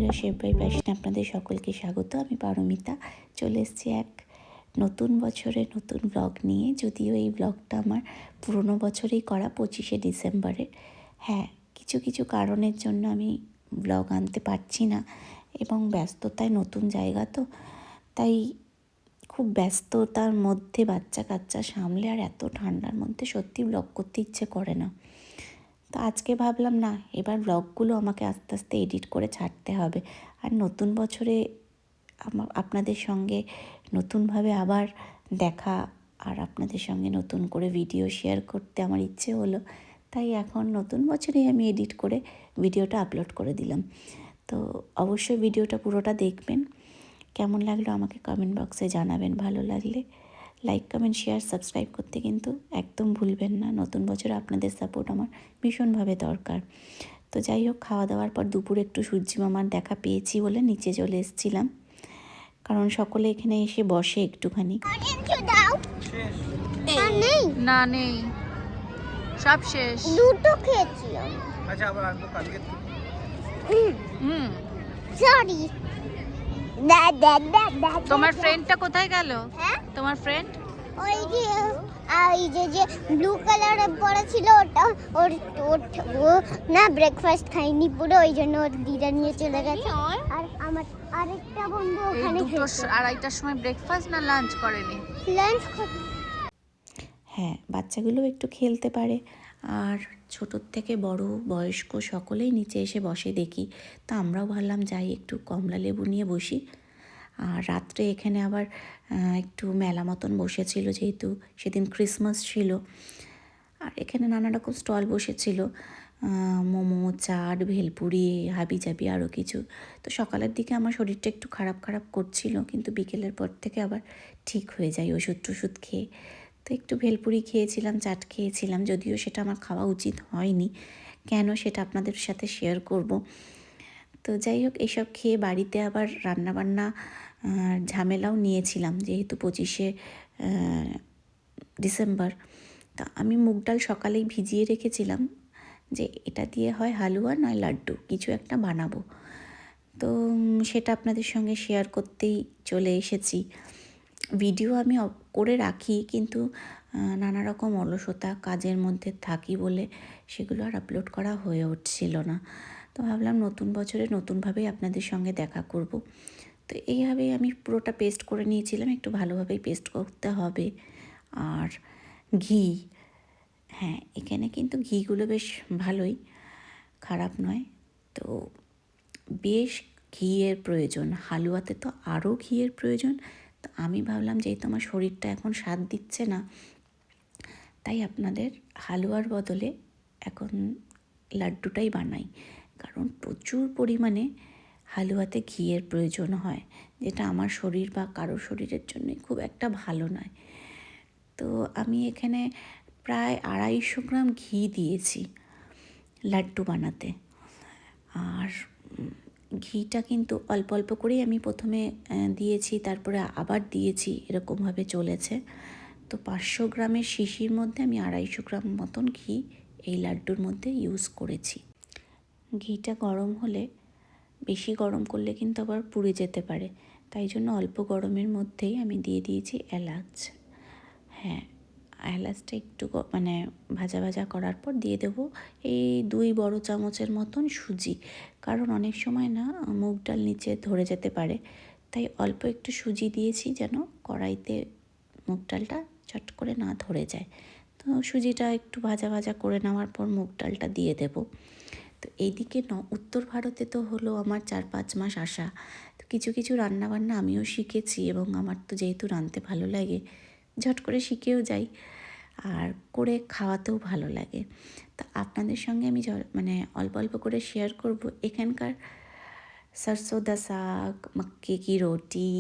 বন্ধুরা, chef by প্যাশনে আপনাদের সকলকে স্বাগত। আমি পারমিতা চলে এসেছি এক নতুন বছরে নতুন ব্লগ নিয়ে। যদিও এই ব্লগটা আমার পুরনো বছরেই করা, 25শে ডিসেম্বরের। হ্যাঁ, কিছু কিছু কারণের জন্য আমি ব্লগ আনতে পারছি না এবং ব্যস্ততায়, নতুন জায়গা তো, তাই খুব ব্যস্ততার মধ্যে বাচ্চা কাচ্চা সামলে আর এত ঠান্ডার মধ্যে সত্যি ব্লগ করতে ইচ্ছে করে না। তো আজকে ভাবলাম না, এবার ব্লগগুলো আমাকে আস্তে আস্তে এডিট করে ছাড়তে হবে। আর নতুন বছরে আপনাদের সঙ্গে নতুনভাবে আবার দেখা আর আপনাদের সঙ্গে নতুন করে ভিডিও শেয়ার করতে আমার ইচ্ছে হলো। তাই এখন নতুন বছরেই আমি এডিট করে ভিডিওটা আপলোড করে দিলাম। তো অবশ্যই ভিডিওটা পুরোটা দেখবেন। কেমন লাগলো আমাকে কমেন্ট বক্সে জানাবেন। ভালো লাগলে লাইক, কমেন্ট, শেয়ার, সাবস্ক্রাইব করতে কিন্তু একদম ভুলবেন না। নতুন বছরে আপনাদের সাপোর্ট আমার ভীষণভাবে দরকার। তো যাই হোক, খাওয়া দাওয়ার পর দুপুরে একটু সূর্যি মামার দেখা পেয়েছি বলে নিচে চলে এসেছিলাম, কারণ সকলে এখানে এসে বসে একটুখানি। না নেই, সব শেষ। দুটো খেয়েছিলাম। আচ্ছা, আবার আনবো কালকে। সরি। তোমার ফ্রেন্ডটা কোথায় গেল? হ্যাঁ, তোমার ফ্রেন্ড ওই যে ব্লু কালারের পরা ছিল, ওটা ও না ব্রেকফাস্ট খাইনি পুরো, ওই জন্য ওর দিদা নিয়ে চলে গেছে। আর আমার আরেকটা বন্ধু ওখানে খেয়েছে। 2:30টার সময় ব্রেকফাস্ট না লাঞ্চ করেনি? লাঞ্চ। হ্যাঁ, বাচ্চাগুলো একটু খেলতে পারে আর ছোটোর থেকে বড় বয়স্ক সকলেই নিচে এসে বসে দেখি। তা আমরাও ভাবলাম যাই, একটু কমলা লেবু নিয়ে বসি। আর রাত্রে এখানে আবার একটু মেলা মতন বসেছিল, যেহেতু সেদিন ক্রিসমাস ছিল। আর এখানে নানা রকম স্টল বসেছিল, মোমো, চাট, ভেলপুরি, হাবিজাবি আরও কিছু। তো সকালের দিকে আমার শরীরটা একটু খারাপ খারাপ করছিল, কিন্তু বিকেলের পর থেকে আবার ঠিক হয়ে যায় ওষুধ টষুধ খেয়ে। তো একটু ভেলপুরি খেয়েছিলাম, চাট খেয়েছিলাম, যদিও সেটা আমার খাওয়া উচিত হয়নি। কেন, সেটা আপনাদের সাথে শেয়ার করব। তো যাই হোক, এসব খেয়ে বাড়িতে আবার রান্নাবান্না ঝামেলাও নিয়েছিলাম, যেহেতু 25শে ডিসেম্বর। তা আমি মুগ ডাল সকালেই ভিজিয়ে রেখেছিলাম যে এটা দিয়ে হয় হালুয়া নয় লাড্ডু, কিছু একটা বানাবো। তো সেটা আপনাদের সঙ্গে শেয়ার করতেই চলে এসেছি। ভিডিও আমি করে রাখি, কিন্তু নানা রকম অলসতা কাজের মধ্যে থাকি বলে সেগুলো আর আপলোড করা হয়ে উঠছিল না। তো ভাবলাম নতুন বছরে নতুনভাবেই আপনাদের সঙ্গে দেখা করব। তো এইভাবেই আমি পুরোটা পেস্ট করে নিয়েছিলাম, একটু ভালোভাবেই পেস্ট করতে হবে। আর ঘি, হ্যাঁ এখানে কিন্তু ঘিগুলো বেশ ভালোই, খারাপ নয়। তো বেশ ঘিয়ের প্রয়োজন, হালুয়াতে তো আরও ঘিয়ের প্রয়োজন। তো আমি ভাবলাম যেহেতু আমার শরীরটা এখন সাথ দিচ্ছে না, তাই আপনাদের হালুয়ার বদলে এখন লাড্ডুটাই বানাই, কারণ প্রচুর পরিমাণে হালুয়াতে ঘিয়ের প্রয়োজন হয়, যেটা আমার শরীর বা কারোর শরীরের জন্য খুব একটা ভালো নয়। তো আমি এখানে প্রায় 250 গ্রাম ঘি দিয়েছি লাড্ডু বানাতে। আর ঘিটা কিন্তু অল্প অল্প করেই আমি প্রথমে দিয়েছি, তারপরে আবার দিয়েছি, এরকমভাবে চলেছে। তো 500 গ্রামের শিশির মধ্যে আমি 250 গ্রাম মতন ঘি এই লাড্ডুর মধ্যে ইউজ করেছি। ঘিটা গরম হলে, বেশি গরম করলে কিন্তু আবার পুড়ে যেতে পারে, তাই জন্য অল্প গরমের মধ্যেই আমি দিয়ে দিয়েছি এলাচ। হ্যাঁ, এলাচটা একটু মানে ভাজা ভাজা করার পর দিয়ে দেবো এই 2 বড় চামচের মতন সুজি, কারণ অনেক সময় না মুগ ডাল নিচে ধরে যেতে পারে, তাই অল্প একটু সুজি দিয়েছি যেন কড়াইতে মুগ ডালটা চট করে না ধরে যায়। তো সুজিটা একটু ভাজা ভাজা করে নেওয়ার পর মুগ ডালটা দিয়ে দেব। তো এইদিকে উত্তর ভারতে তো হলো আমার 4-5 মাস আসা। তো কিছু কিছু রান্নাবান্না আমিও শিখেছি, এবং আমার তো যেহেতু রাঁধতে ভালো লাগে, ঝট করে শিখেও যাই আর করে খাওয়াতেও ভালো লাগে। তা আপনাদের সঙ্গে আমি মানে অল্প অল্প করে শেয়ার করব এখানকার সরষে দা শাক, মক্কে কি রুটি,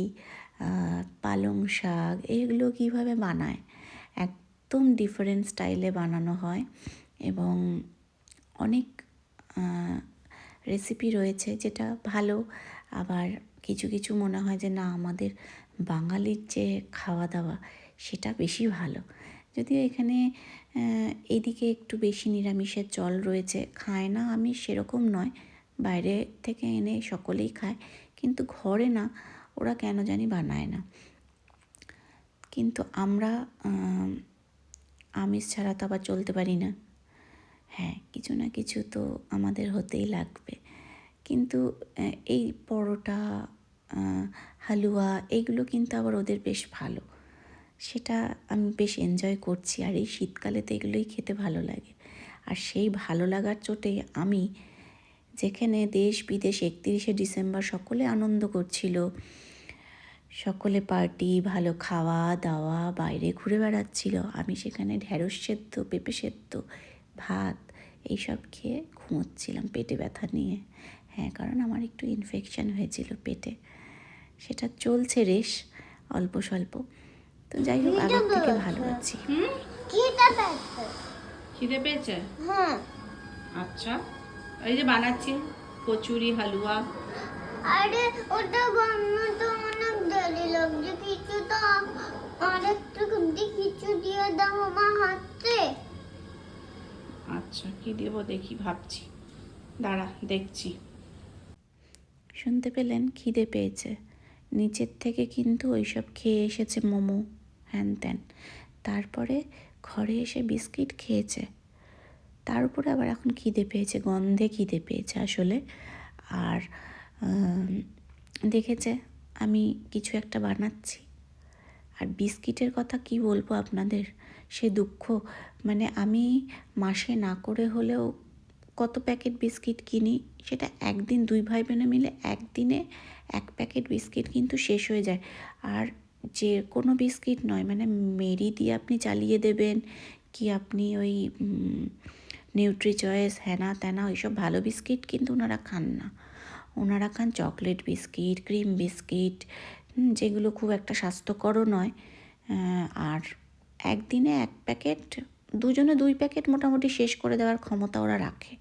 পালং শাক, এগুলো কীভাবে বানায়। একদম ডিফারেন্ট স্টাইলে বানানো হয়, এবং অনেক রেসিপি রয়েছে যেটা ভালো, আবার কিছু কিছু মনে হয় যে না, আমাদের বাঙালির যে খাওয়া দাওয়া সেটা বেশি ভালো। যদিও এখানে এইদিকে একটু বেশি নিরামিষের চল রয়েছে, খায় না আমি সেরকম নয়, বাইরে থেকে এনে সকলেই খায়, কিন্তু ঘরে না, ওরা কেন জানি বানায় না। কিন্তু আমরা আমিষ ছাড়া তো আবার চলতে পারি না। হ্যাঁ, কিছু না কিছু তো আমাদের হতেই লাগবে। কিন্তু এই পরোটা, হালুয়া এইগুলো কিন্তু আবার ওদের বেশ ভালো, সেটা আমি বেশ এনজয় করছি। আর এই শীতকালে তো এগুলোই খেতে ভালো লাগে। আর সেই ভালো লাগার চোটে আমি, যেখানে দেশ বিদেশ 31শে ডিসেম্বর সকলে আনন্দ করছিল, সকলে পার্টি, ভালো খাওয়া দাওয়া, বাইরে ঘুরে বেড়াচ্ছিল, আমি সেখানে ঢ্যাঁড়স সেদ্ধ, পেঁপে সেদ্ধ, ভাত এইসব খেয়ে ঘুমোচ্ছিলাম পেটে ব্যথা নিয়ে। হ্যাঁ, কারণ আমার একটু ইনফেকশান হয়েছিল পেটে, সেটা চলছে রেশ অল্প স্বল্প। তো যাই হোক, আগের থেকে ভালো আছি। খিদে পেয়েছে? হ্যাঁ। আচ্ছা, এই যে বানাচ্ছি কচুরি হালুয়া। আরে ওটা বানাতে অনেক দেরি লাগছে, কিছু তো আরেকটু কিছু দিয়ে দাও আমার হাতে। আচ্ছা, কি দেবো দেখি, ভাবছি, দাঁড়া দেখছি। শুনতে পেলেন, খিদে পেয়েছে। নিচের থেকে কিন্তু ওইসব খেয়ে এসেছে, মোমো হ্যান ত্যান, তারপরে ঘরে এসে বিস্কিট খেয়েছে, তার উপরে আবার এখন খিদে পেয়েছে, গন্ধে খিদে পেয়েছে আসলে। আর দেখেছে আমি কিছু একটা বানাচ্ছি। আর বিস্কিটের কথা কি বলবো আপনাদের, সে দুঃখ। মানে আমি মাসে না করে হলেও কত প্যাকেট বিস্কিট কিনি, সেটা একদিন দুই ভাই বোনে মিলে একদিনে 1 প্যাকেট বিস্কিট কিন্তু শেষ হয়ে যায়। আর যে কোনো বিস্কিট নয়, মানে মেরি দিয়ে আপনি চালিয়ে দেবেন, কি আপনি ওই নিউট্রি চয়েস হ্যানা ত্যানা ওইসব ভালো বিস্কিট কিন্তু ওনারা খান না। ওনারা খান চকলেট বিস্কিট, ক্রিম বিস্কিট, যেগুলো খুব একটা স্বাস্থ্যকরও নয়। আর একদিনে 1 প্যাকেট, দুজনে 2 প্যাকেট মোটামুটি শেষ করে দেওয়ার ক্ষমতা ওরা রাখে।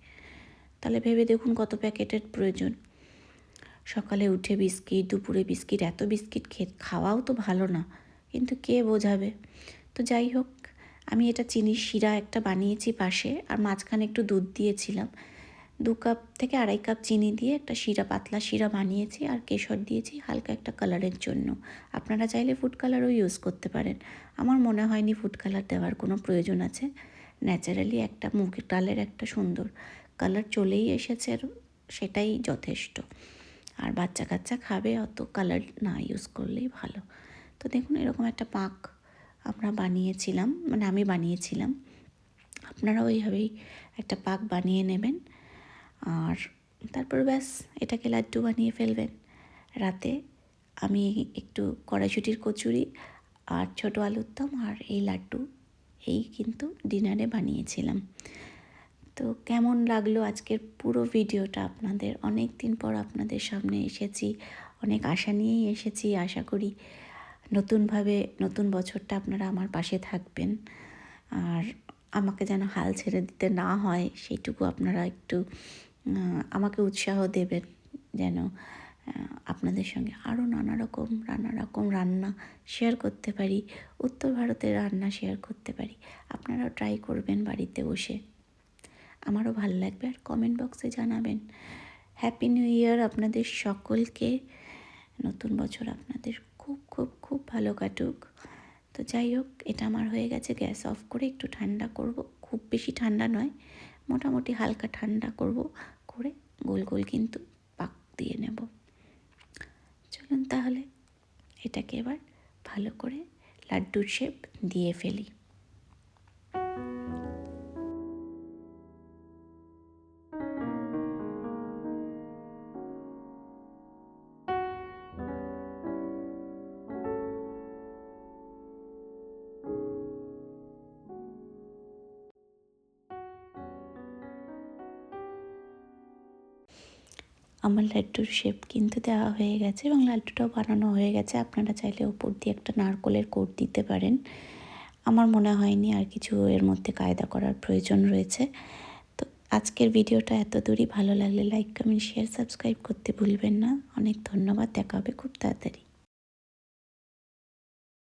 তাহলে ভেবে দেখুন কত প্যাকেটের প্রয়োজন। সকালে উঠে বিস্কিট, দুপুরে বিস্কিট, এত বিস্কিট খাওয়াও তো ভালো না, কিন্তু কে বোঝাবে। তো যাই হোক, আমি এটা চিনির শিরা একটা বানিয়েছি পাশে, আর মাঝখানে একটু দুধ দিয়েছিলাম। 2 কাপ থেকে 2.5 কাপ চিনি দিয়ে একটা শিরা, পাতলা শিরা বানিয়েছি, আর কেশর দিয়েছি হালকা একটা কালারের জন্য। আপনারা চাইলে ফুড কালারও ইউজ করতে পারেন। আমার মনে হয়নি ফুড কালার দেওয়ার কোনো প্রয়োজন আছে। ন্যাচারালি একটা মুগের ডালের একটা সুন্দর কালার চলেই এসেছে, সেটাই যথেষ্ট। আর বাচ্চা কাচ্চা খাবে, অত কালার না ইউজ করলেই ভালো। তো দেখুন, এরকম একটা পাক আমরা বানিয়েছিলাম, মানে আমি বানিয়েছিলাম। আপনারা ওইভাবেই একটা পাক বানিয়ে নেবেন, আর তারপর ব্যাস এটাকে লাড্ডু বানিয়ে ফেলবেন। রাতে আমি একটু কড়াইশুঁটির কচুরি আর ছোটো আলুর দম আর এই লাড্ডু, এই কিন্তু ডিনারে বানিয়েছিলাম। তো কেমন লাগলো আজকের পুরো ভিডিওটা আপনাদের? অনেক দিন পর আপনাদের সামনে এসেছি, অনেক আশা নিয়েই এসেছি। আশা করি নতুনভাবে নতুন বছরটা আপনারা আমার পাশে থাকবেন, আর আমাকে যেন হাল ছেড়ে দিতে না হয় সেইটুকু আপনারা একটু আমাকে উৎসাহ দেবেন, যেন আপনাদের সঙ্গে আরও নানা রকম রান্না শেয়ার করতে পারি, উত্তর ভারতের রান্না শেয়ার করতে পারি। আপনারাও ট্রাই করবেন বাড়িতে বসে, আমারও ভালো লাগবে। আর কমেন্ট বক্সে জানাবেন। হ্যাপি নিউ ইয়ার আপনাদের সকলকে। নতুন বছর আপনাদের খুব খুব খুব ভালো কাটুক। তো যাই হোক, এটা আমার হয়ে গেছে, গ্যাস অফ করে একটু ঠান্ডা করব। খুব বেশি ঠান্ডা নয়, মোটামুটি হালকা ঠান্ডা করব, করে গোল গোল কিন্তু পাক দিয়ে নেব। চলুন তাহলে এটাকে এবার ভালো করে লাড্ডুর শেপ দিয়ে ফেলি। আমার লাড্ডুর শেপ কিন্তু দেওয়া হয়ে গেছে এবং লাড্ডুটাও বানানো হয়ে গেছে। আপনারা চাইলে ওপর দিয়ে একটা নারকোলের কোট দিতে পারেন। আমার মনে হয়নি আর কিছু এর মধ্যে কায়দা করার প্রয়োজন রয়েছে। তো আজকের ভিডিওটা এত দূরই। ভালো লাগলে লাইক, কমেন্ট, শেয়ার, সাবস্ক্রাইব করতে ভুলবেন না। অনেক ধন্যবাদ, দেখা হবে খুব তাড়াতাড়ি।